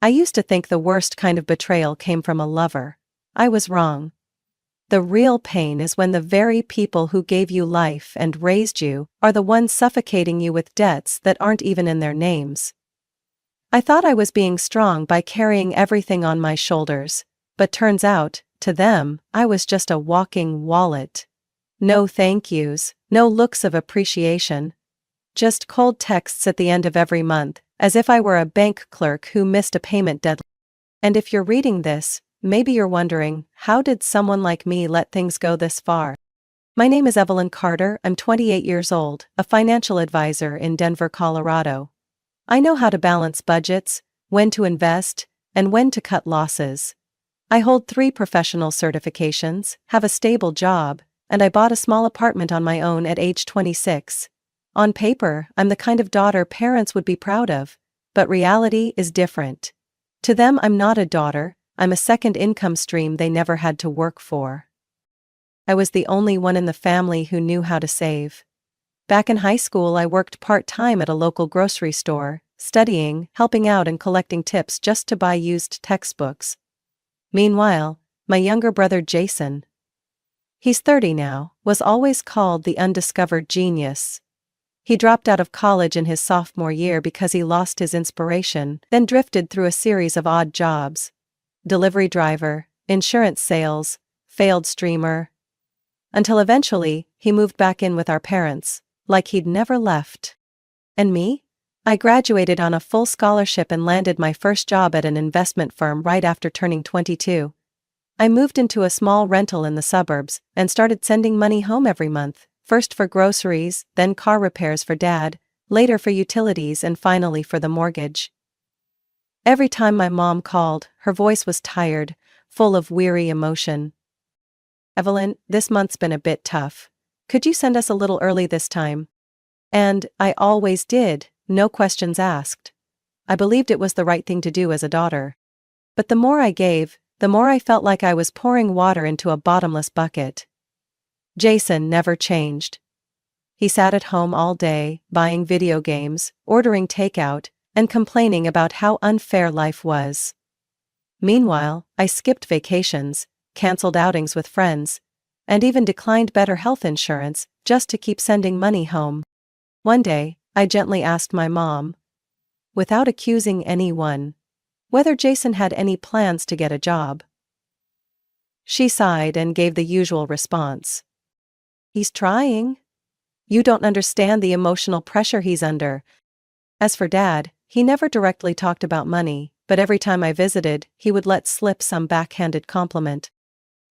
I used to think the worst kind of betrayal came from a lover. I was wrong. The real pain is when the very people who gave you life and raised you are the ones suffocating you with debts that aren't even in their names. I thought I was being strong by carrying everything on my shoulders, but turns out, to them, I was just a walking wallet. No thank yous, no looks of appreciation. Just cold texts at the end of every month, as if I were a bank clerk who missed a payment deadline. And if you're reading this, maybe you're wondering, how did someone like me let things go this far? My name is Evelyn Carter, I'm 28 years old, a financial advisor in Denver, Colorado. I know how to balance budgets, when to invest, and when to cut losses. I hold 3 professional certifications, have a stable job, and I bought a small apartment on my own at age 26. On paper, I'm the kind of daughter parents would be proud of, but reality is different. To them, I'm not a daughter, I'm a second income stream they never had to work for. I was the only one in the family who knew how to save. Back in high school, I worked part-time at a local grocery store, studying, helping out and collecting tips just to buy used textbooks. Meanwhile, my younger brother Jason, he's 30 now, was always called the undiscovered genius. He dropped out of college in his sophomore year because he lost his inspiration, then drifted through a series of odd jobs. Delivery driver, insurance sales, failed streamer. Until eventually, he moved back in with our parents, like he'd never left. And me? I graduated on a full scholarship and landed my first job at an investment firm right after turning 22. I moved into a small rental in the suburbs and started sending money home every month. First for groceries, then car repairs for Dad, later for utilities and finally for the mortgage. Every time my mom called, her voice was tired, full of weary emotion. "Evelyn, this month's been a bit tough. Could you send us a little early this time?" And I always did, no questions asked. I believed it was the right thing to do as a daughter. But the more I gave, the more I felt like I was pouring water into a bottomless bucket. Jason never changed. He sat at home all day, buying video games, ordering takeout, and complaining about how unfair life was. Meanwhile, I skipped vacations, canceled outings with friends, and even declined better health insurance just to keep sending money home. One day, I gently asked my mom, without accusing anyone, whether Jason had any plans to get a job. She sighed and gave the usual response. "He's trying. You don't understand the emotional pressure he's under." As for Dad, he never directly talked about money, but every time I visited, he would let slip some backhanded compliment.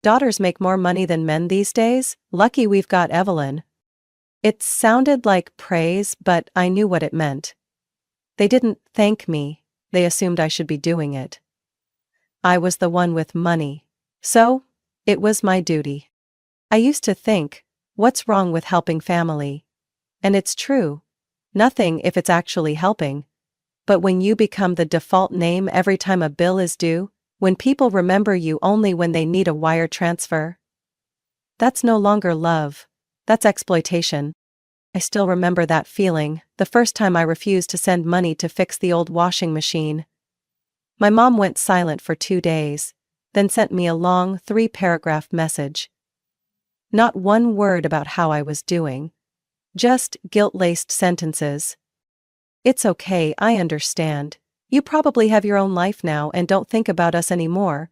"Daughters make more money than men these days, lucky we've got Evelyn." It sounded like praise, but I knew what it meant. They didn't thank me, they assumed I should be doing it. I was the one with money, so it was my duty. I used to think, what's wrong with helping family? And it's true. Nothing if it's actually helping. But when you become the default name every time a bill is due, when people remember you only when they need a wire transfer, that's no longer love. That's exploitation. I still remember that feeling, the first time I refused to send money to fix the old washing machine. My mom went silent for 2 days, then sent me a long 3-paragraph message. Not one word about how I was doing. Just guilt-laced sentences. "It's okay, I understand. You probably have your own life now and don't think about us anymore.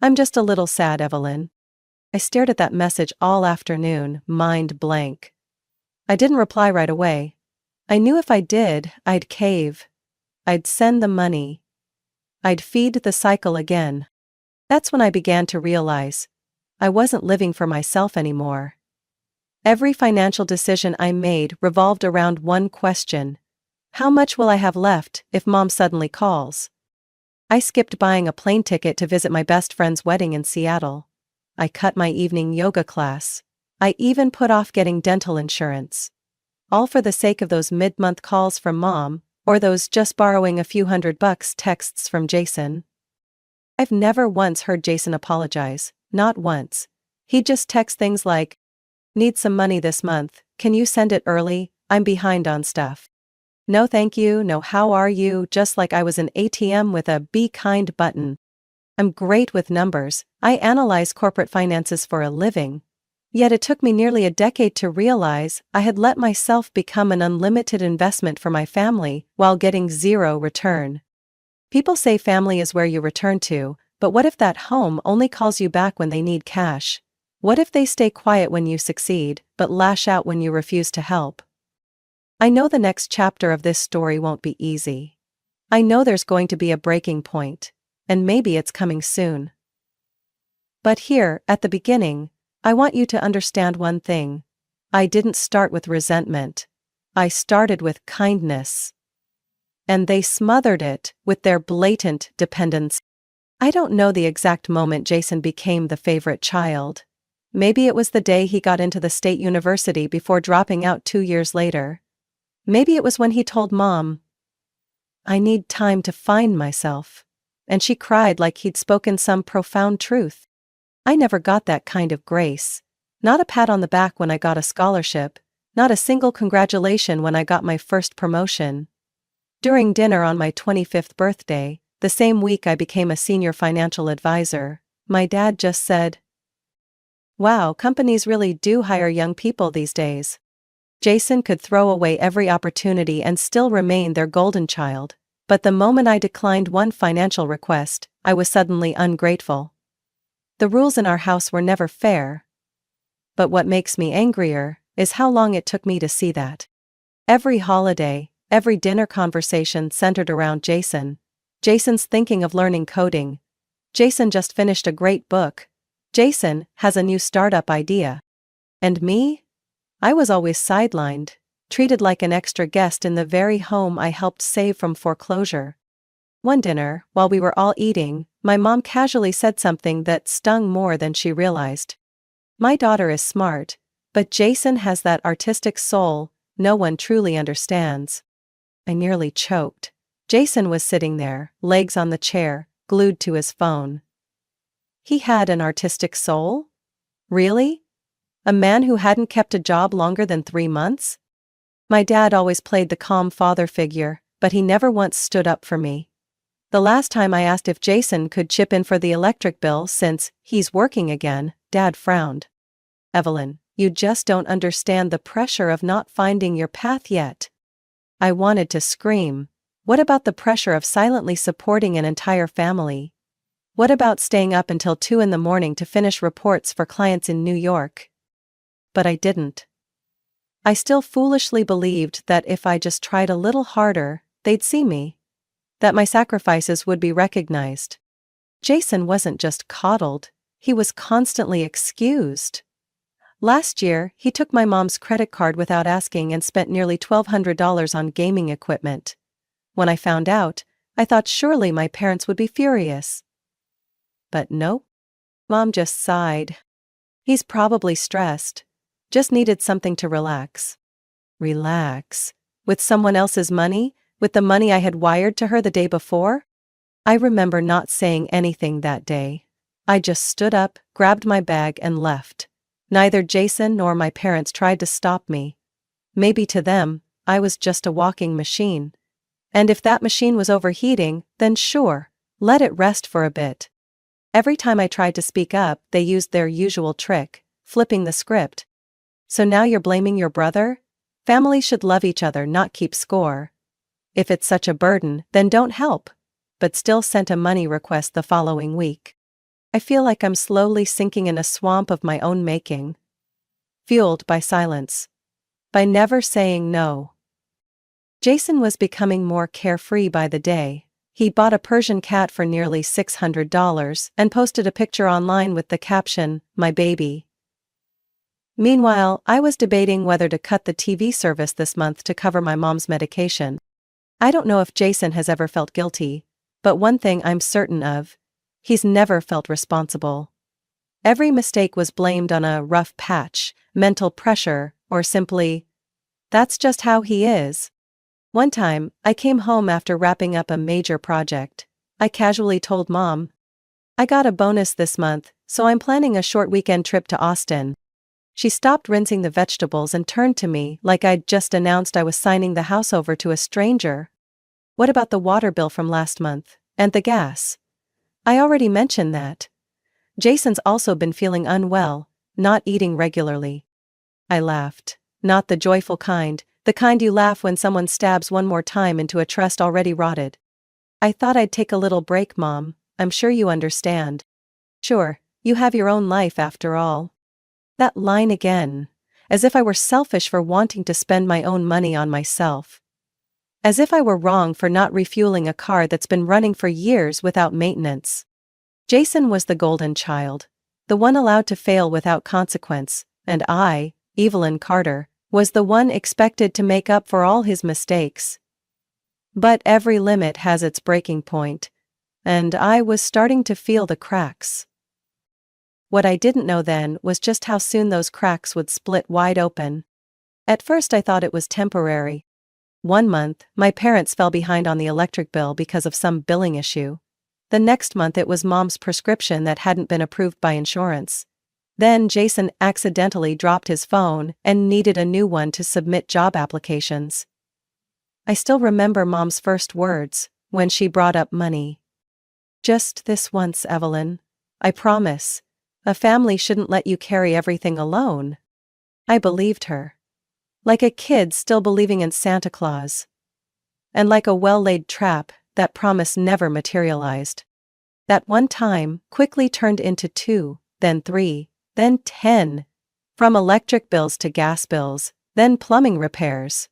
I'm just a little sad, Evelyn." I stared at that message all afternoon, mind blank. I didn't reply right away. I knew if I did, I'd cave. I'd send the money. I'd feed the cycle again. That's when I began to realize I wasn't living for myself anymore. Every financial decision I made revolved around one question: how much will I have left if Mom suddenly calls? I skipped buying a plane ticket to visit my best friend's wedding in Seattle. I cut my evening yoga class. I even put off getting dental insurance. All for the sake of those mid-month calls from Mom, or those just borrowing a few $100 texts from Jason. I've never once heard Jason apologize, not once. He'd just text things like, "Need some money this month, can you send it early, I'm behind on stuff." No thank you, no how are you, just like I was an ATM with a be kind button. I'm great with numbers, I analyze corporate finances for a living. Yet it took me nearly a decade to realize I had let myself become an unlimited investment for my family while getting zero return. People say family is where you return to, but what if that home only calls you back when they need cash? What if they stay quiet when you succeed, but lash out when you refuse to help? I know the next chapter of this story won't be easy. I know there's going to be a breaking point, and maybe it's coming soon. But here, at the beginning, I want you to understand one thing. I didn't start with resentment. I started with kindness. And they smothered it with their blatant dependence. I don't know the exact moment Jason became the favorite child. Maybe it was the day he got into the state university before dropping out 2 years later. Maybe it was when he told Mom, "I need time to find myself." And she cried like he'd spoken some profound truth. I never got that kind of grace. Not a pat on the back when I got a scholarship, not a single congratulation when I got my first promotion. During dinner on my 25th birthday, the same week I became a senior financial advisor, my dad just said, "Wow, companies really do hire young people these days." Jason could throw away every opportunity and still remain their golden child, but the moment I declined one financial request, I was suddenly ungrateful. The rules in our house were never fair. But what makes me angrier is how long it took me to see that. Every holiday, every dinner conversation centered around Jason. Jason's thinking of learning coding. Jason just finished a great book. Jason has a new startup idea. And me? I was always sidelined, treated like an extra guest in the very home I helped save from foreclosure. One dinner, while we were all eating, my mom casually said something that stung more than she realized. "My daughter is smart, but Jason has that artistic soul no one truly understands." I nearly choked. Jason was sitting there, legs on the chair, glued to his phone. He had an artistic soul? Really? A man who hadn't kept a job longer than 3 months? My dad always played the calm father figure, but he never once stood up for me. The last time I asked if Jason could chip in for the electric bill since he's working again, Dad frowned. "Evelyn, you just don't understand the pressure of not finding your path yet." I wanted to scream. What about the pressure of silently supporting an entire family? What about staying up until 2 in the morning to finish reports for clients in New York? But I didn't. I still foolishly believed that if I just tried a little harder, they'd see me. That my sacrifices would be recognized. Jason wasn't just coddled, he was constantly excused. Last year, he took my mom's credit card without asking and spent nearly $1,200 on gaming equipment. When I found out, I thought surely my parents would be furious. But nope. Mom just sighed. "He's probably stressed. Just needed something to relax." Relax? With someone else's money? With the money I had wired to her the day before? I remember not saying anything that day. I just stood up, grabbed my bag and left. Neither Jason nor my parents tried to stop me. Maybe to them, I was just a walking machine. And if that machine was overheating, then sure, let it rest for a bit. Every time I tried to speak up, they used their usual trick, flipping the script. "So now you're blaming your brother? Families should love each other, not keep score. If it's such a burden, then don't help." But still sent a money request the following week. I feel like I'm slowly sinking in a swamp of my own making. Fueled by silence. By never saying no. Jason was becoming more carefree by the day. He bought a Persian cat for nearly $600 and posted a picture online with the caption, "My baby." Meanwhile, I was debating whether to cut the TV service this month to cover my mom's medication. I don't know if Jason has ever felt guilty, but one thing I'm certain of, he's never felt responsible. Every mistake was blamed on a rough patch, mental pressure, or simply, "That's just how he is." One time, I came home after wrapping up a major project. I casually told Mom, "I got a bonus this month, so I'm planning a short weekend trip to Austin." She stopped rinsing the vegetables and turned to me like I'd just announced I was signing the house over to a stranger. What about the water bill from last month? And the gas? I already mentioned that. Jason's also been feeling unwell, not eating regularly. I laughed. Not the joyful kind, the kind you laugh when someone stabs one more time into a trust already rotted. I thought I'd take a little break, Mom. I'm sure you understand. Sure, you have your own life after all. That line again. As if I were selfish for wanting to spend my own money on myself. As if I were wrong for not refueling a car that's been running for years without maintenance. Jason was the golden child. The one allowed to fail without consequence, and I, Evelyn Carter, was the one expected to make up for all his mistakes. But every limit has its breaking point, and I was starting to feel the cracks. What I didn't know then was just how soon those cracks would split wide open. At first I thought it was temporary. One month, my parents fell behind on the electric bill because of some billing issue. The next month it was Mom's prescription that hadn't been approved by insurance. Then Jason accidentally dropped his phone and needed a new one to submit job applications. I still remember Mom's first words, when she brought up money. Just this once, Evelyn. I promise. A family shouldn't let you carry everything alone. I believed her. Like a kid still believing in Santa Claus. And like a well-laid trap, that promise never materialized. That one time quickly turned into 2, then 3, then 10. From electric bills to gas bills, then plumbing repairs.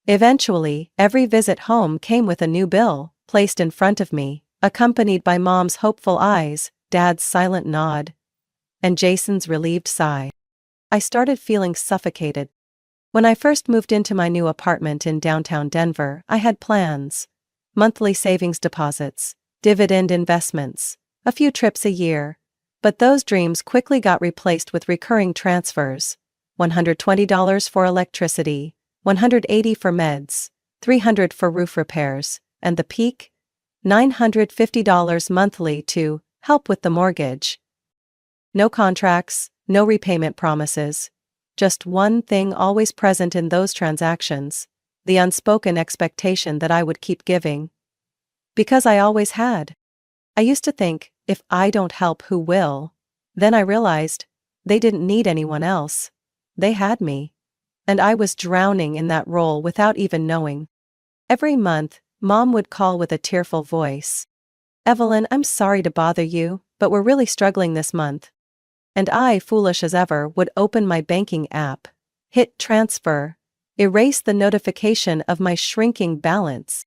Eventually, every visit home came with a new bill, placed in front of me, accompanied by Mom's hopeful eyes, Dad's silent nod, and Jason's relieved sigh. I started feeling suffocated. When I first moved into my new apartment in downtown Denver, I had plans. Monthly savings deposits, dividend investments, a few trips a year. But those dreams quickly got replaced with recurring transfers. $120 for electricity, $180 for meds, $300 for roof repairs, and the peak? $950 monthly to help with the mortgage. No contracts, no repayment promises. Just one thing always present in those transactions, the unspoken expectation that I would keep giving. Because I always had. I used to think, if I don't help, who will? Then I realized, they didn't need anyone else. They had me. And I was drowning in that role without even knowing. Every month, Mom would call with a tearful voice. Evelyn, I'm sorry to bother you, but we're really struggling this month. And I, foolish as ever, would open my banking app, hit transfer, erase the notification of my shrinking balance.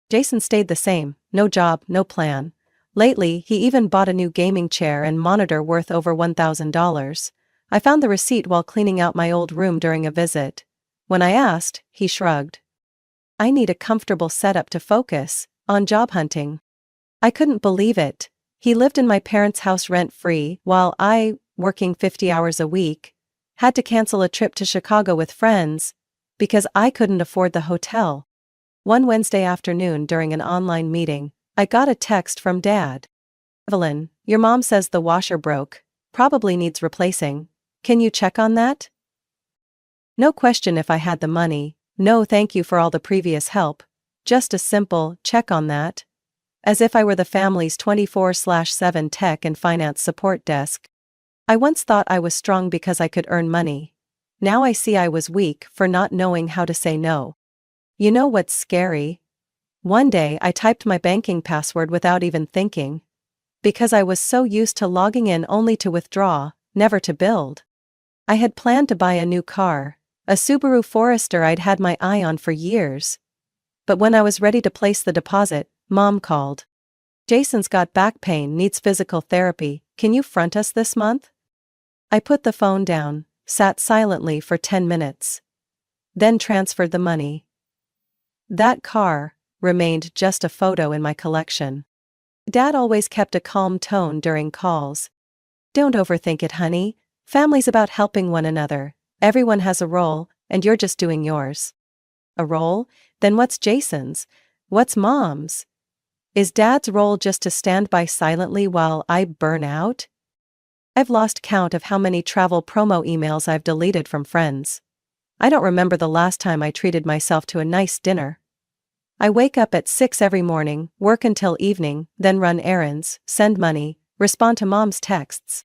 Jason stayed the same, no job, no plan. Lately, he even bought a new gaming chair and monitor worth over $1,000. I found the receipt while cleaning out my old room during a visit. When I asked, he shrugged. I need a comfortable setup to focus on job hunting. I couldn't believe it. He lived in my parents' house rent-free, while I, working 50 hours a week, had to cancel a trip to Chicago with friends because I couldn't afford the hotel. One Wednesday afternoon during an online meeting, I got a text from Dad. Evelyn, your mom says the washer broke, probably needs replacing. Can you check on that? No question if I had the money, no thank you for all the previous help, just a simple check on that. As if I were the family's 24/7 tech and finance support desk. I once thought I was strong because I could earn money. Now I see I was weak for not knowing how to say no. You know what's scary? One day I typed my banking password without even thinking. Because I was so used to logging in only to withdraw, never to build. I had planned to buy a new car, a Subaru Forester I'd had my eye on for years. But when I was ready to place the deposit, Mom called. Jason's got back pain, needs physical therapy, can you front us this month? I put the phone down, sat silently for 10 minutes. Then transferred the money. That car remained just a photo in my collection. Dad always kept a calm tone during calls. Don't overthink it, honey. Family's about helping one another. Everyone has a role, and you're just doing yours. A role? Then what's Jason's? What's Mom's? Is Dad's role just to stand by silently while I burn out? I've lost count of how many travel promo emails I've deleted from friends. I don't remember the last time I treated myself to a nice dinner. I wake up at 6 every morning, work until evening, then run errands, send money, respond to mom's texts.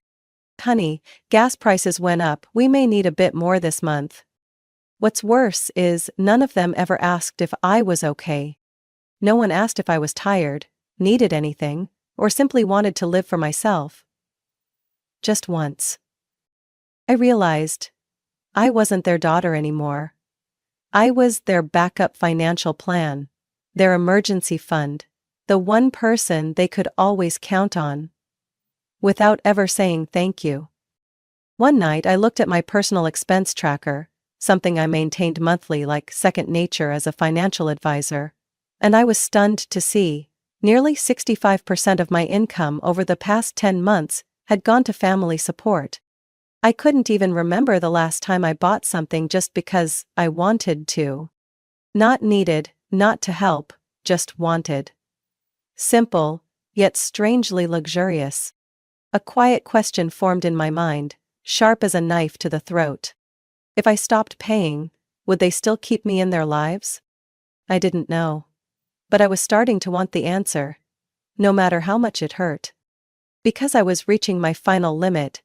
Honey, gas prices went up, we may need a bit more this month. What's worse is, none of them ever asked if I was okay. No one asked if I was tired, needed anything, or simply wanted to live for myself. Just once. I realized I wasn't their daughter anymore. I was their backup financial plan, their emergency fund, the one person they could always count on. Without ever saying thank you. One night I looked at my personal expense tracker, something I maintained monthly like second nature as a financial advisor, and I was stunned to see nearly 65% of my income over the past 10 months had gone to family support. I couldn't even remember the last time I bought something just because I wanted to. Not needed, not to help, just wanted. Simple, yet strangely luxurious. A quiet question formed in my mind, sharp as a knife to the throat. If I stopped paying, would they still keep me in their lives? I didn't know. But I was starting to want the answer, no matter how much it hurt. Because I was reaching my final limit.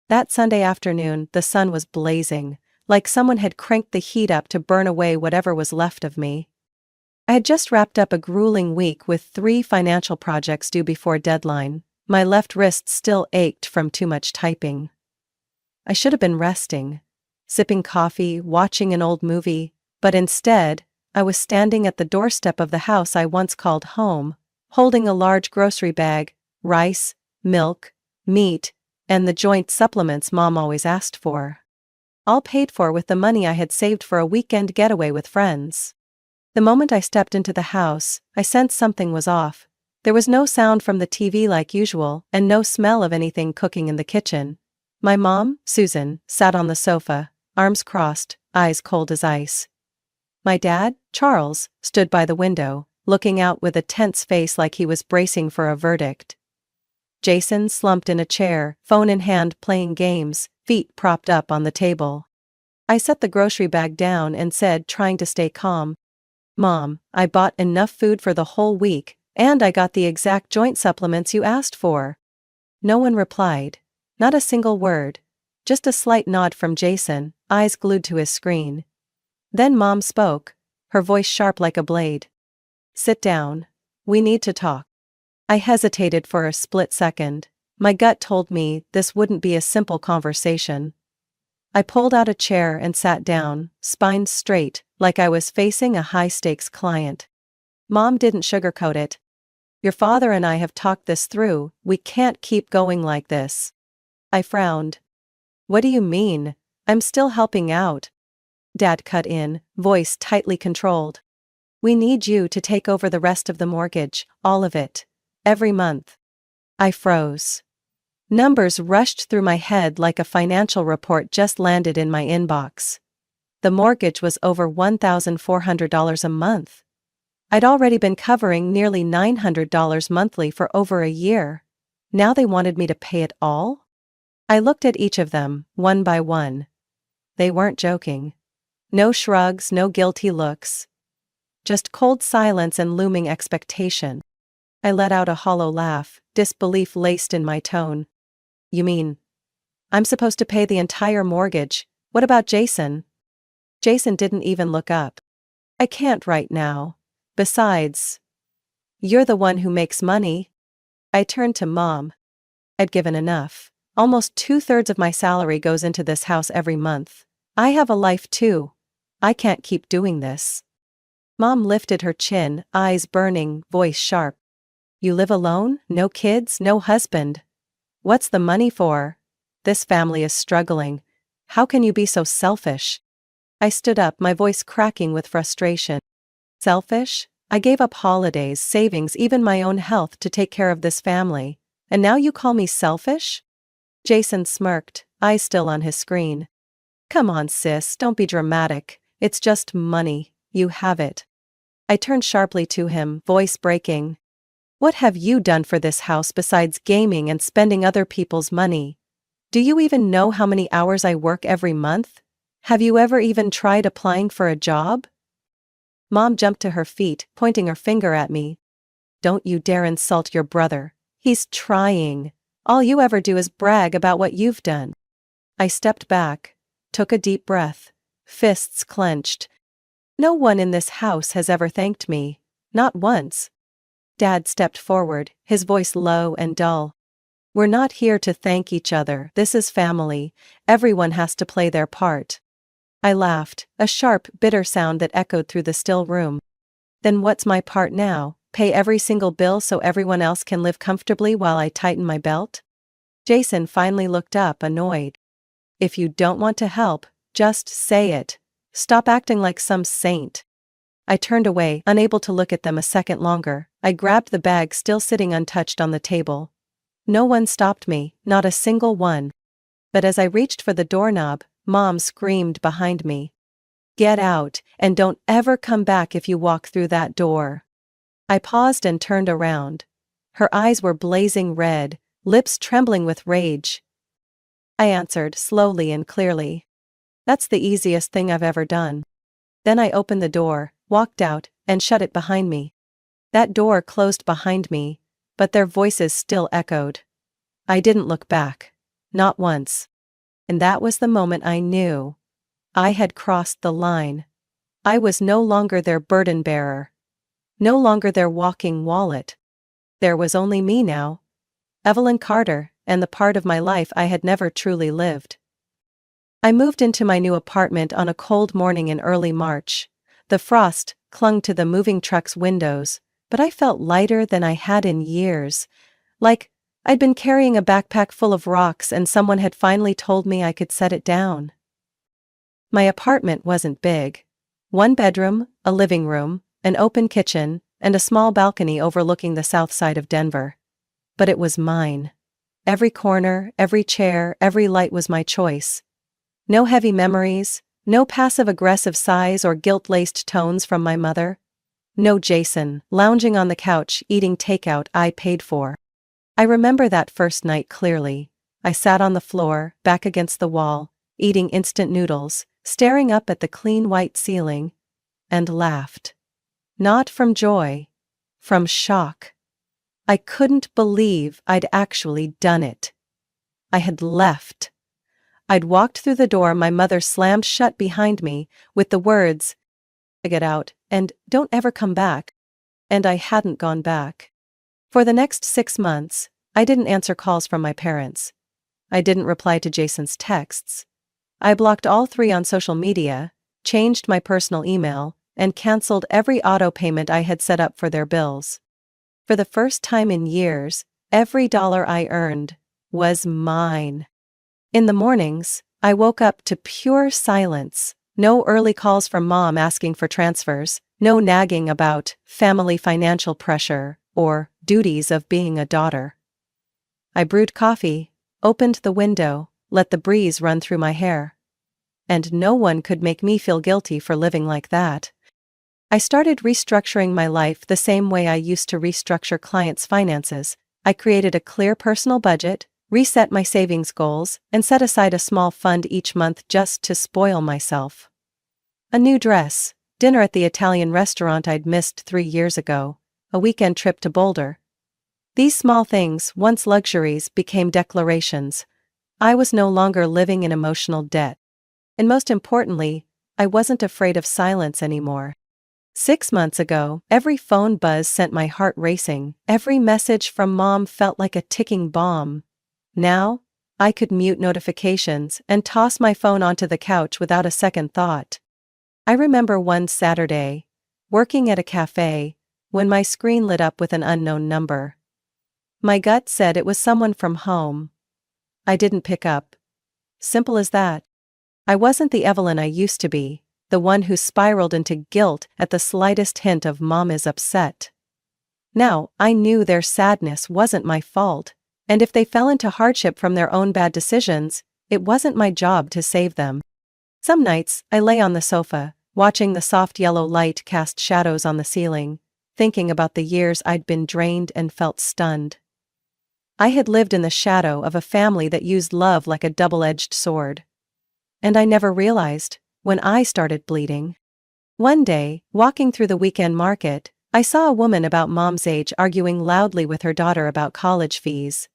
That Sunday afternoon, the sun was blazing, like someone had cranked the heat up to burn away whatever was left of me. I had just wrapped up a grueling week with 3 financial projects due before deadline. My left wrist still ached from too much typing. I should have been resting, sipping coffee, watching an old movie, but instead, I was standing at the doorstep of the house I once called home, holding a large grocery bag, rice, milk, meat, and the joint supplements Mom always asked for. All paid for with the money I had saved for a weekend getaway with friends. The moment I stepped into the house, I sensed something was off. There was no sound from the TV like usual, and no smell of anything cooking in the kitchen. My mom, Susan, sat on the sofa, arms crossed, eyes cold as ice. My dad, Charles, stood by the window, looking out with a tense face like he was bracing for a verdict. Jason slumped in a chair, phone in hand playing games, feet propped up on the table. I set the grocery bag down and said, trying to stay calm, "Mom, I bought enough food for the whole week, and I got the exact joint supplements you asked for." No one replied. Not a single word. Just a slight nod from Jason, eyes glued to his screen. Then Mom spoke, her voice sharp like a blade. "Sit down. We need to talk." I hesitated for a split second. My gut told me this wouldn't be a simple conversation. I pulled out a chair and sat down, spine straight, like I was facing a high-stakes client. Mom didn't sugarcoat it. "Your father and I have talked this through, we can't keep going like this." I frowned. "What do you mean? I'm still helping out." Dad cut in, voice tightly controlled. "We need you to take over the rest of the mortgage, all of it. Every month." I froze. Numbers rushed through my head like a financial report just landed in my inbox. The mortgage was over $1,400 a month. I'd already been covering nearly $900 monthly for over a year. Now they wanted me to pay it all? I looked at each of them, one by one. They weren't joking. No shrugs, no guilty looks. Just cold silence and looming expectation. I let out a hollow laugh, disbelief laced in my tone. "You mean I'm supposed to pay the entire mortgage? What about Jason?" Jason didn't even look up. "I can't right now. Besides, you're the one who makes money." I turned to Mom. I'd given enough. Almost 2/3 of my salary goes into this house every month. I have a life too. I can't keep doing this. Mom lifted her chin, eyes burning, voice sharp. "You live alone? No kids, no husband? What's the money for? This family is struggling. How can you be so selfish?" I stood up, my voice cracking with frustration. "Selfish? I gave up holidays, savings, even my own health to take care of this family. And now you call me selfish?" Jason smirked, eyes still on his screen. "Come on, sis, don't be dramatic. It's just money. You have it." I turned sharply to him, voice breaking. "What have you done for this house besides gaming and spending other people's money? Do you even know how many hours I work every month? Have you ever even tried applying for a job? Mom jumped to her feet, pointing her finger at me. Don't you dare insult your brother. He's trying. All you ever do is brag about what you've done. I stepped back, took a deep breath, fists clenched. No one in this house has ever thanked me. Not once. Dad stepped forward, his voice low and dull. We're not here to thank each other. This is family. Everyone has to play their part. I laughed, a sharp, bitter sound that echoed through the still room. Then what's my part now? Pay every single bill so everyone else can live comfortably while I tighten my belt? Jason finally looked up, annoyed. If you don't want to help, just say it. Stop acting like some saint. I turned away, unable to look at them a second longer. I grabbed the bag still sitting untouched on the table. No one stopped me, not a single one. But as I reached for the doorknob, Mom screamed behind me. Get out, and don't ever come back if you walk through that door. I paused and turned around. Her eyes were blazing red, lips trembling with rage. I answered slowly and clearly. That's the easiest thing I've ever done. Then I opened the door, walked out, and shut it behind me. That door closed behind me, but their voices still echoed. I didn't look back. Not once. And that was the moment I knew. I had crossed the line. I was no longer their burden bearer. No longer their walking wallet. There was only me now. Evelyn Carter, and the part of my life I had never truly lived. I moved into my new apartment on a cold morning in early March. The frost clung to the moving truck's windows, but I felt lighter than I had in years. Like I'd been carrying a backpack full of rocks and someone had finally told me I could set it down. My apartment wasn't big. 1 bedroom, a living room, an open kitchen, and a small balcony overlooking the south side of Denver. But it was mine. Every corner, every chair, every light was my choice. No heavy memories, no passive-aggressive sighs or guilt-laced tones from my mother. No Jason, lounging on the couch eating takeout I paid for. I remember that first night clearly. I sat on the floor, back against the wall, eating instant noodles, staring up at the clean white ceiling, and laughed. Not from joy. From shock. I couldn't believe I'd actually done it. I had left. I'd walked through the door my mother slammed shut behind me, with the words, "Get out, and don't ever come back." And I hadn't gone back. For the next 6 months, I didn't answer calls from my parents. I didn't reply to Jason's texts. I blocked all 3 on social media, changed my personal email, and canceled every auto payment I had set up for their bills. For the first time in years, every dollar I earned was mine. In the mornings, I woke up to pure silence. No early calls from Mom asking for transfers, no nagging about family financial pressure or duties of being a daughter. I brewed coffee, opened the window, let the breeze run through my hair. And no one could make me feel guilty for living like that. I started restructuring my life the same way I used to restructure clients' finances. I created a clear personal budget, reset my savings goals, and set aside a small fund each month just to spoil myself. A new dress, dinner at the Italian restaurant I'd missed 3 years ago, a weekend trip to Boulder. These small things, once luxuries, became declarations. I was no longer living in emotional debt. And most importantly, I wasn't afraid of silence anymore. 6 months ago, every phone buzz sent my heart racing. Every message from Mom felt like a ticking bomb. Now, I could mute notifications and toss my phone onto the couch without a second thought. I remember one Saturday, working at a cafe, when my screen lit up with an unknown number. My gut said it was someone from home. I didn't pick up. Simple as that. I wasn't the Evelyn I used to be, the one who spiraled into guilt at the slightest hint of Mom is upset. Now, I knew their sadness wasn't my fault, and if they fell into hardship from their own bad decisions, it wasn't my job to save them. Some nights, I lay on the sofa, watching the soft yellow light cast shadows on the ceiling, thinking about the years I'd been drained and felt stunned. I had lived in the shadow of a family that used love like a double-edged sword. And I never realized, when I started bleeding. One day, walking through the weekend market, I saw a woman about mom's age arguing loudly with her daughter about college fees.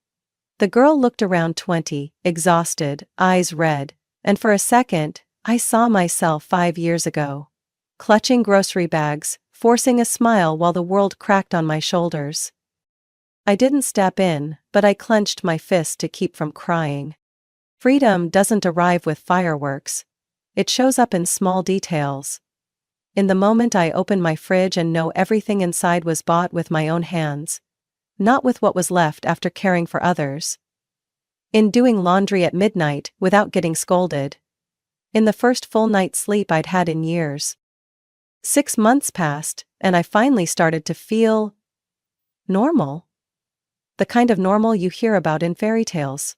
The girl looked around 20, exhausted, eyes red, and for a second, I saw myself 5 years ago. Clutching grocery bags, forcing a smile while the world cracked on my shoulders. I didn't step in, but I clenched my fist to keep from crying. Freedom doesn't arrive with fireworks. It shows up in small details. In the moment I open my fridge and know everything inside was bought with my own hands. Not with what was left after caring for others. In doing laundry at midnight without getting scolded. In the first full night's sleep I'd had in years. 6 months passed, and I finally started to feel normal. The kind of normal you hear about in fairy tales.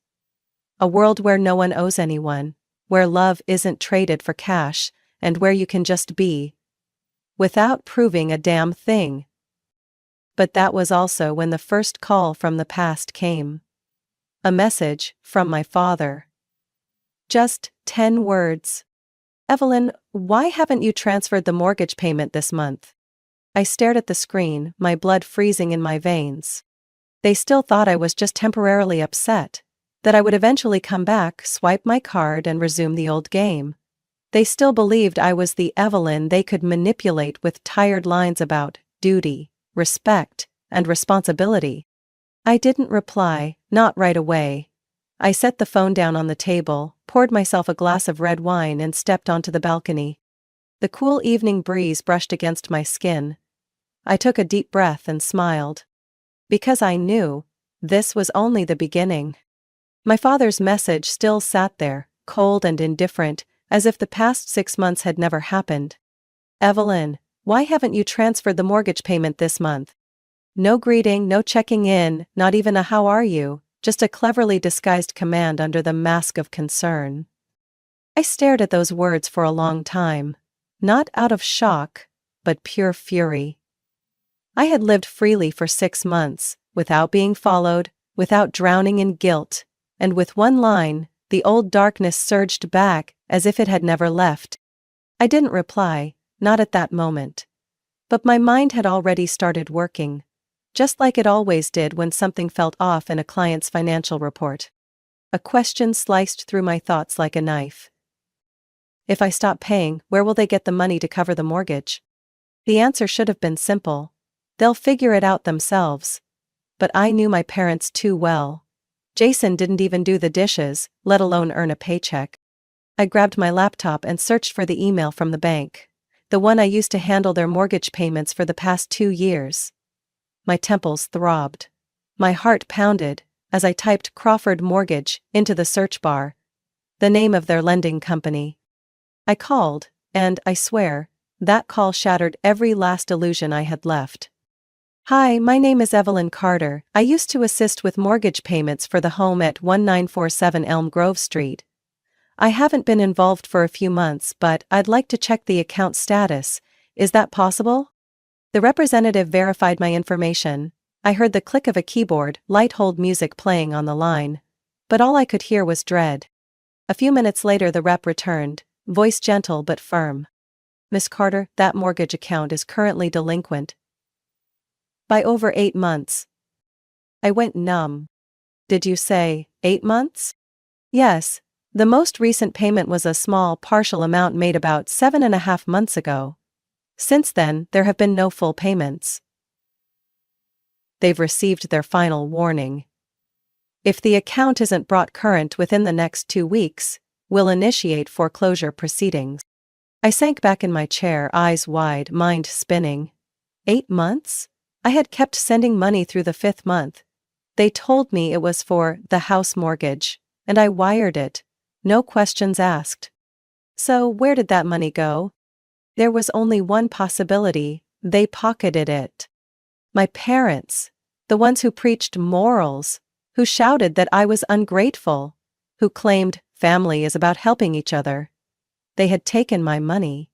A world where no one owes anyone, where love isn't traded for cash, and where you can just be. Without proving a damn thing. But that was also when the first call from the past came. A message from my father. Just 10 words. Evelyn, why haven't you transferred the mortgage payment this month? I stared at the screen, my blood freezing in my veins. They still thought I was just temporarily upset, that I would eventually come back, swipe my card and resume the old game. They still believed I was the Evelyn they could manipulate with tired lines about duty, respect, and responsibility. I didn't reply, not right away. I set the phone down on the table, poured myself a glass of red wine and stepped onto the balcony. The cool evening breeze brushed against my skin. I took a deep breath and smiled. Because I knew, this was only the beginning. My father's message still sat there, cold and indifferent, as if the past 6 months had never happened. Evelyn, why haven't you transferred the mortgage payment this month? No greeting, no checking in, not even a how are you, just a cleverly disguised command under the mask of concern. I stared at those words for a long time, not out of shock, but pure fury. I had lived freely for 6 months, without being followed, without drowning in guilt, and with one line, the old darkness surged back as if it had never left. I didn't reply, not at that moment. But my mind had already started working, just like it always did when something felt off in a client's financial report. A question sliced through my thoughts like a knife. If I stop paying, where will they get the money to cover the mortgage? The answer should have been simple. They'll figure it out themselves. But I knew my parents too well. Jason didn't even do the dishes, let alone earn a paycheck. I grabbed my laptop and searched for the email from the bank, the one I used to handle their mortgage payments for the past 2 years. My temples throbbed. My heart pounded as I typed Crawford Mortgage into the search bar, the name of their lending company. I called, and I swear, that call shattered every last illusion I had left. Hi, my name is Evelyn Carter. I used to assist with mortgage payments for the home at 1947 Elm Grove Street. I haven't been involved for a few months, but I'd like to check the account status. Is that possible? The representative verified my information. I heard the click of a keyboard, light hold music playing on the line. But all I could hear was dread. A few minutes later the rep returned, voice gentle but firm. Miss Carter, that mortgage account is currently delinquent. By over 8 months. I went numb. Did you say 8 months? Yes. The most recent payment was a small partial amount made about 7.5 months ago. Since then, there have been no full payments. They've received their final warning. If the account isn't brought current within the next 2 weeks, we'll initiate foreclosure proceedings. I sank back in my chair, eyes wide, mind spinning. 8 months? I had kept sending money through the 5th month. They told me it was for the house mortgage, and I wired it. No questions asked. So where did that money go? There was only one possibility: they pocketed it. My parents, the ones who preached morals, who shouted that I was ungrateful, who claimed family is about helping each other. They had taken my money.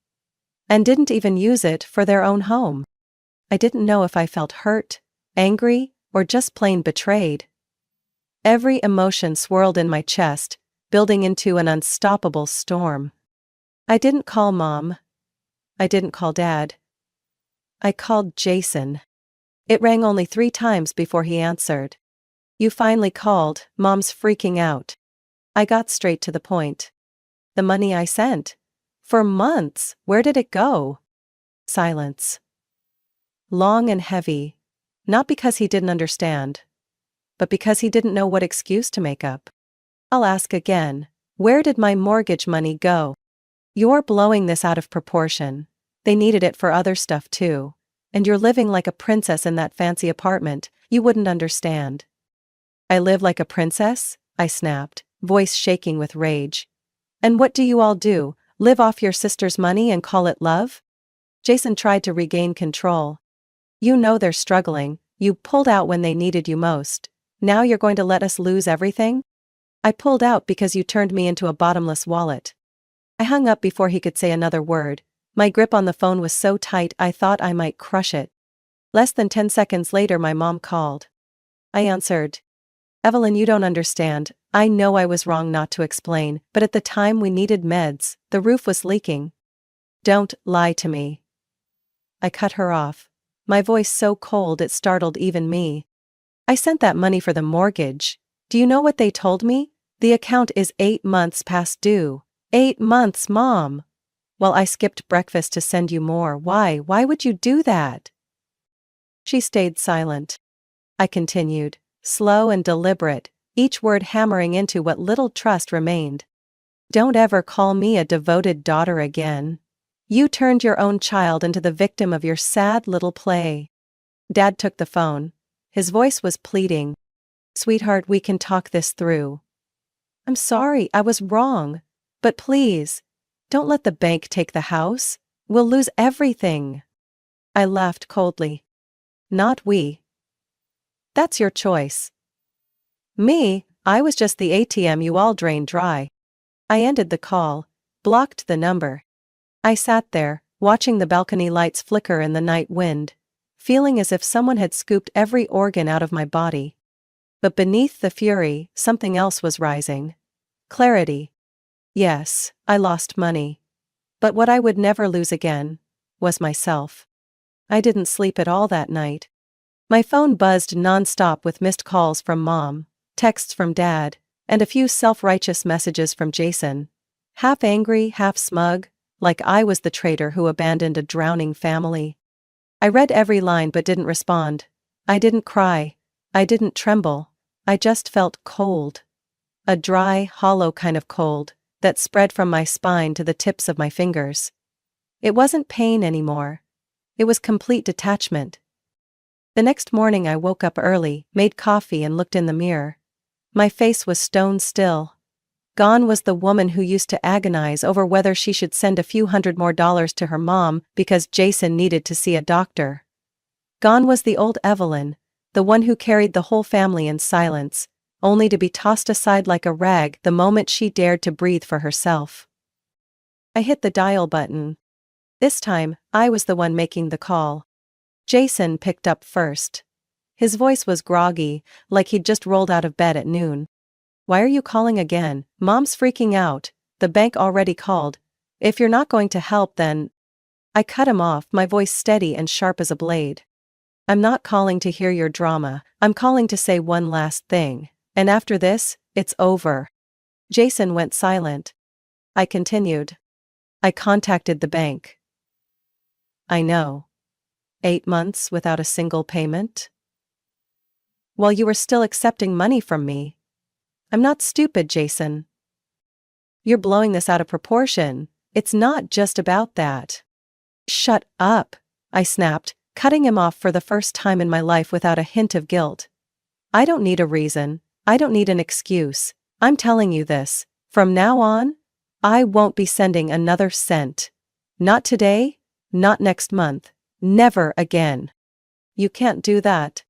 And didn't even use it for their own home. I didn't know if I felt hurt, angry, or just plain betrayed. Every emotion swirled in my chest, building into an unstoppable storm. I didn't call Mom. I didn't call Dad. I called Jason. It rang only 3 times before he answered. "You finally called, Mom's freaking out." I got straight to the point. "The money I sent? For months, where did it go?" Silence. Long and heavy. Not because he didn't understand, but because he didn't know what excuse to make up. "I'll ask again. Where did my mortgage money go?" "You're blowing this out of proportion. They needed it for other stuff too. And you're living like a princess in that fancy apartment, you wouldn't understand." "I live like a princess?" I snapped, voice shaking with rage. "And what do you all do, live off your sister's money and call it love?" Jason tried to regain control. "You know they're struggling, you pulled out when they needed you most. Now you're going to let us lose everything?" "I pulled out because you turned me into a bottomless wallet." I hung up before he could say another word. My grip on the phone was so tight I thought I might crush it. Less than 10 seconds later my mom called. I answered. "Evelyn, you don't understand. I know I was wrong not to explain, but at the time we needed meds, the roof was leaking." "Don't lie to me." I cut her off, my voice so cold it startled even me. "I sent that money for the mortgage. Do you know what they told me? The account is 8 months past due." "8 months, Mom." "Well, I skipped breakfast to send you more. Why would you do that?" She stayed silent. I continued, slow and deliberate, each word hammering into what little trust remained. "Don't ever call me a devoted daughter again. You turned your own child into the victim of your sad little play." Dad took the phone. His voice was pleading. "Sweetheart, we can talk this through. I'm sorry, I was wrong. But please, don't let the bank take the house. We'll lose everything." I laughed coldly. "Not we. That's your choice." "Me? I was just the ATM you all drained dry." I ended the call, blocked the number. I sat there, watching the balcony lights flicker in the night wind, feeling as if someone had scooped every organ out of my body. But beneath the fury, something else was rising. Clarity. Yes, I lost money. But what I would never lose again was myself. I didn't sleep at all that night. My phone buzzed non-stop with missed calls from Mom, texts from Dad, and a few self-righteous messages from Jason. Half angry, half smug, like I was the traitor who abandoned a drowning family. I read every line but didn't respond. I didn't cry. I didn't tremble. I just felt cold. A dry, hollow kind of cold that spread from my spine to the tips of my fingers. It wasn't pain anymore. It was complete detachment. The next morning I woke up early, made coffee and looked in the mirror. My face was stone still. Gone was the woman who used to agonize over whether she should send a few $100 more to her mom because Jason needed to see a doctor. Gone was the old Evelyn, the one who carried the whole family in silence, only to be tossed aside like a rag the moment she dared to breathe for herself. I hit the dial button. This time, I was the one making the call. Jason picked up first. His voice was groggy, like he'd just rolled out of bed at noon. "Why are you calling again? Mom's freaking out. The bank already called. If you're not going to help, then..." I cut him off, my voice steady and sharp as a blade. "I'm not calling to hear your drama, I'm calling to say one last thing. And after this, it's over." Jason went silent. I continued. "I contacted the bank." "I know. 8 months without a single payment? While you were still accepting money from me. I'm not stupid, Jason. You're blowing this out of proportion. It's not just about that." "Shut up," I snapped, cutting him off for the first time in my life without a hint of guilt. "I don't need a reason. I don't need an excuse. I'm telling you this. From now on, I won't be sending another cent. Not today, not next month, never again." "You can't do that."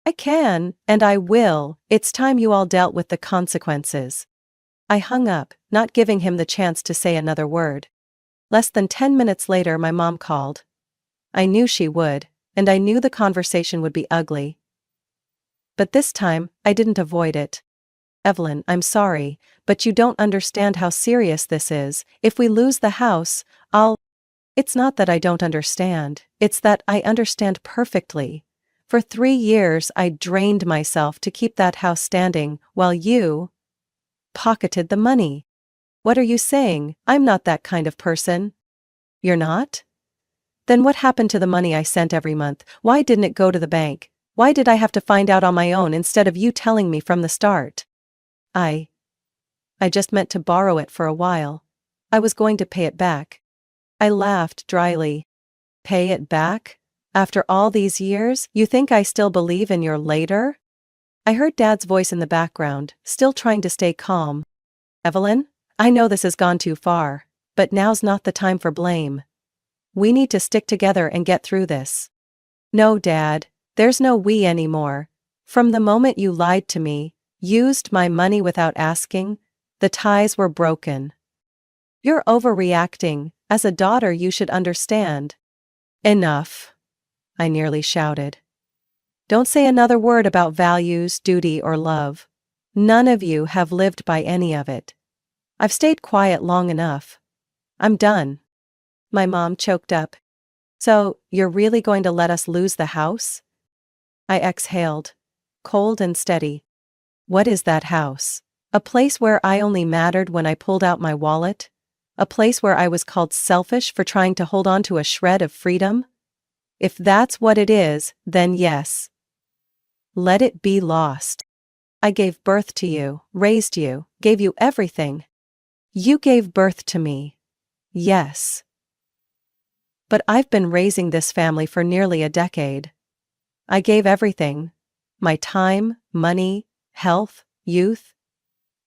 "I can, and I will. It's time you all dealt with the consequences." I hung up, not giving him the chance to say another word. Less than 10 minutes later my mom called. I knew she would, and I knew the conversation would be ugly. But this time, I didn't avoid it. Evelyn, I'm sorry, but you don't understand how serious this is. If we lose the house, I'll. It's not that I don't understand, it's that I understand perfectly. For 3 years I drained myself to keep that house standing, while you pocketed the money. What are you saying? I'm not that kind of person. You're not? Then what happened to the money I sent every month? Why didn't it go to the bank? Why did I have to find out on my own instead of you telling me from the start? I just meant to borrow it for a while. I was going to pay it back. I laughed dryly. Pay it back? After all these years, you think I still believe in your later? I heard Dad's voice in the background, still trying to stay calm. Evelyn, I know this has gone too far, but now's not the time for blame. We need to stick together and get through this. No, Dad, there's no we anymore. From the moment you lied to me, used my money without asking, the ties were broken. You're overreacting. As a daughter, you should understand. Enough, I nearly shouted. Don't say another word about values, duty, or love. None of you have lived by any of it. I've stayed quiet long enough. I'm done. My mom choked up. So, you're really going to let us lose the house? I exhaled, cold and steady. What is that house? A place where I only mattered when I pulled out my wallet? A place where I was called selfish for trying to hold on to a shred of freedom? If that's what it is, then yes. Let it be lost. I gave birth to you, raised you, gave you everything. You gave birth to me. Yes. But I've been raising this family for nearly a decade. I gave everything. My time, money, health, youth.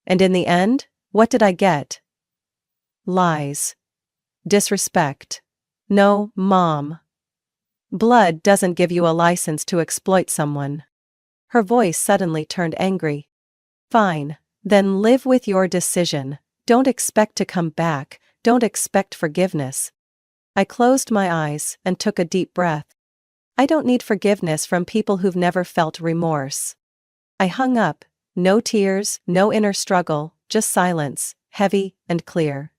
And in the end, what did I get? Lies. Disrespect. No, Mom. Blood doesn't give you a license to exploit someone. Her voice suddenly turned angry. Fine, then live with your decision. Don't expect to come back, don't expect forgiveness. I closed my eyes and took a deep breath. I don't need forgiveness from people who've never felt remorse. I hung up, no tears, no inner struggle, just silence, heavy and clear.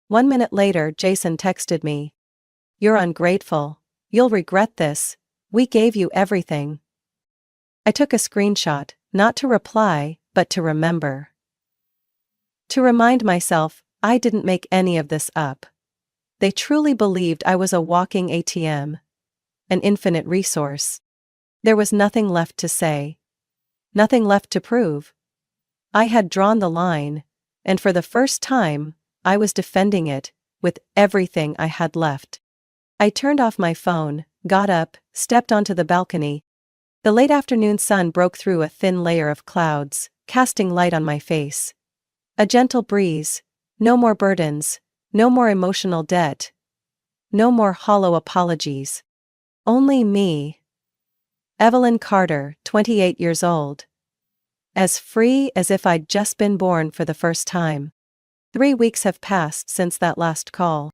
1 minute later, Jason texted me. You're ungrateful. You'll regret this. We gave you everything. I took a screenshot, not to reply, but to remember. To remind myself, I didn't make any of this up. They truly believed I was a walking ATM. An infinite resource. There was nothing left to say. Nothing left to prove. I had drawn the line, and for the first time, I was defending it, with everything I had left. I turned off my phone, got up, stepped onto the balcony. The late afternoon sun broke through a thin layer of clouds, casting light on my face. A gentle breeze. No more burdens. No more emotional debt. No more hollow apologies. Only me. Evelyn Carter, 28 years old. As free as if I'd just been born for the first time. 3 weeks have passed since that last call.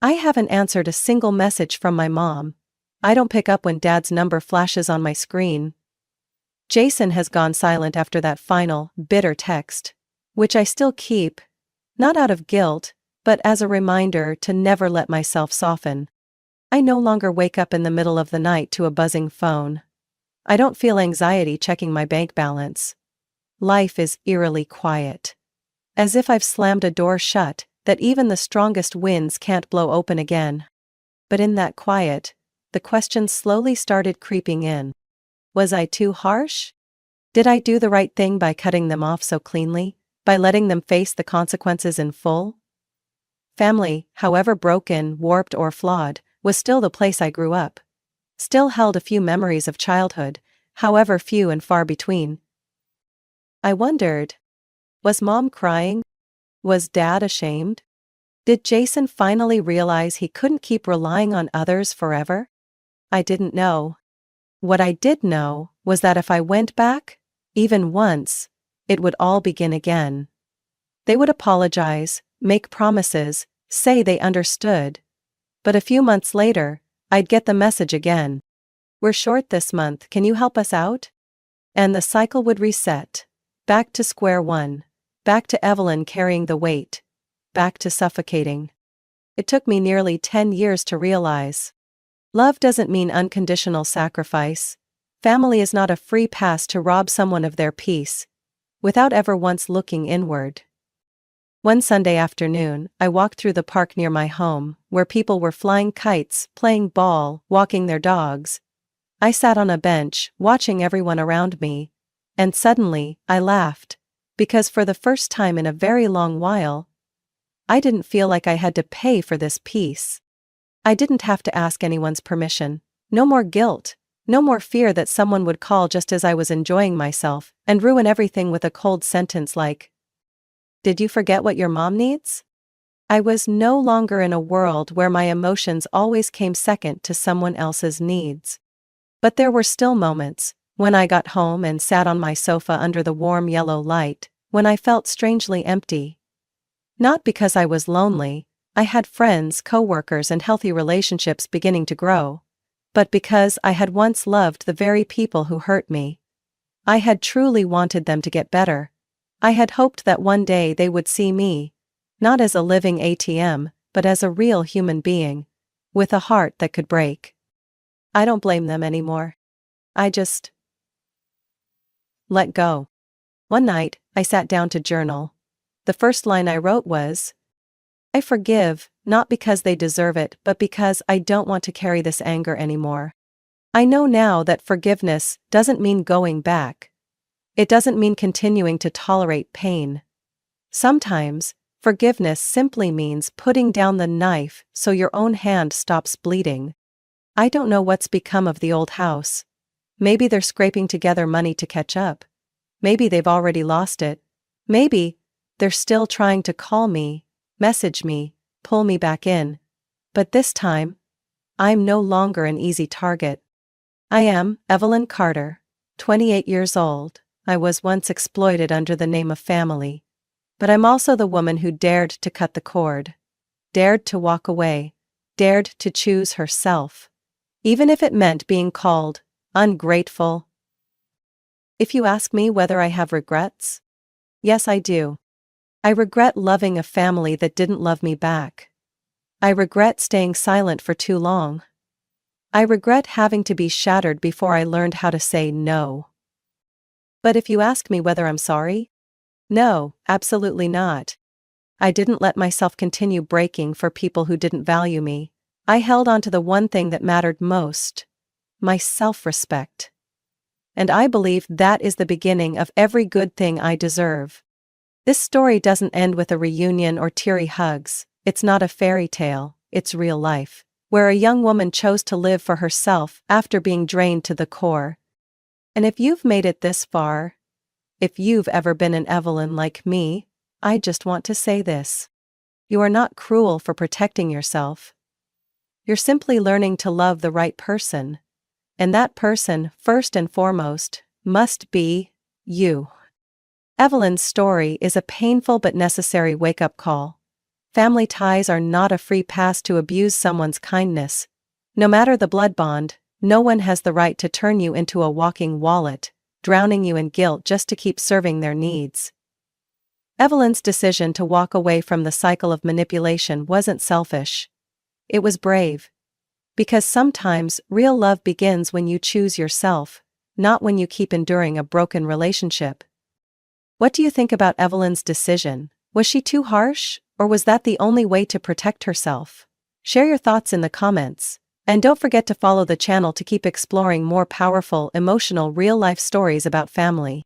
I haven't answered a single message from my mom. I don't pick up when Dad's number flashes on my screen. Jason has gone silent after that final, bitter text, which I still keep, not out of guilt, but as a reminder to never let myself soften. I no longer wake up in the middle of the night to a buzzing phone. I don't feel anxiety checking my bank balance. Life is eerily quiet. As if I've slammed a door shut that even the strongest winds can't blow open again. But in that quiet, the questions slowly started creeping in. Was I too harsh? Did I do the right thing by cutting them off so cleanly, by letting them face the consequences in full? Family, however broken, warped, or flawed, was still the place I grew up. Still held a few memories of childhood, however few and far between. I wondered, was Mom crying? Was Dad ashamed? Did Jason finally realize he couldn't keep relying on others forever? I didn't know. What I did know was that if I went back, even once, it would all begin again. They would apologize, make promises, say they understood. But a few months later, I'd get the message again. We're short this month, can you help us out? And the cycle would reset. Back to square one. Back to Evelyn carrying the weight. Back to suffocating. It took me nearly 10 years to realize. Love doesn't mean unconditional sacrifice. Family is not a free pass to rob someone of their peace, without ever once looking inward. One Sunday afternoon, I walked through the park near my home, where people were flying kites, playing ball, walking their dogs. I sat on a bench, watching everyone around me, and suddenly, I laughed, because for the first time in a very long while, I didn't feel like I had to pay for this peace. I didn't have to ask anyone's permission. No more guilt. No more fear that someone would call just as I was enjoying myself and ruin everything with a cold sentence like, "Did you forget what your mom needs?" I was no longer in a world where my emotions always came second to someone else's needs. But there were still moments, when I got home and sat on my sofa under the warm yellow light, when I felt strangely empty. Not because I was lonely, I had friends, co-workers and healthy relationships beginning to grow, but because I had once loved the very people who hurt me. I had truly wanted them to get better. I had hoped that one day they would see me, not as a living ATM, but as a real human being, with a heart that could break. I don't blame them anymore. I just let go. One night, I sat down to journal. The first line I wrote was, "I forgive, not because they deserve it, but because I don't want to carry this anger anymore." I know now that forgiveness doesn't mean going back. It doesn't mean continuing to tolerate pain. Sometimes, forgiveness simply means putting down the knife so your own hand stops bleeding. I don't know what's become of the old house. Maybe they're scraping together money to catch up. Maybe they've already lost it. Maybe they're still trying to call me, message me, pull me back in. But this time, I'm no longer an easy target. I am Evelyn Carter, 28 years old. I was once exploited under the name of family. But I'm also the woman who dared to cut the cord, dared to walk away, dared to choose herself, even if it meant being called ungrateful. If you ask me whether I have regrets, yes, I do. I regret loving a family that didn't love me back. I regret staying silent for too long. I regret having to be shattered before I learned how to say no. But if you ask me whether I'm sorry, no, absolutely not. I didn't let myself continue breaking for people who didn't value me. I held on to the one thing that mattered most, my self-respect. And I believe that is the beginning of every good thing I deserve. This story doesn't end with a reunion or teary hugs. It's not a fairy tale, it's real life, where a young woman chose to live for herself after being drained to the core. And if you've made it this far, if you've ever been an Evelyn like me, I just want to say this. You are not cruel for protecting yourself. You're simply learning to love the right person. And that person, first and foremost, must be you. Evelyn's story is a painful but necessary wake-up call. Family ties are not a free pass to abuse someone's kindness. No matter the blood bond, no one has the right to turn you into a walking wallet, drowning you in guilt just to keep serving their needs. Evelyn's decision to walk away from the cycle of manipulation wasn't selfish. It was brave. Because sometimes real love begins when you choose yourself, not when you keep enduring a broken relationship. What do you think about Evelyn's decision? Was she too harsh, or was that the only way to protect herself? Share your thoughts in the comments. And don't forget to follow the channel to keep exploring more powerful, emotional, real-life stories about family.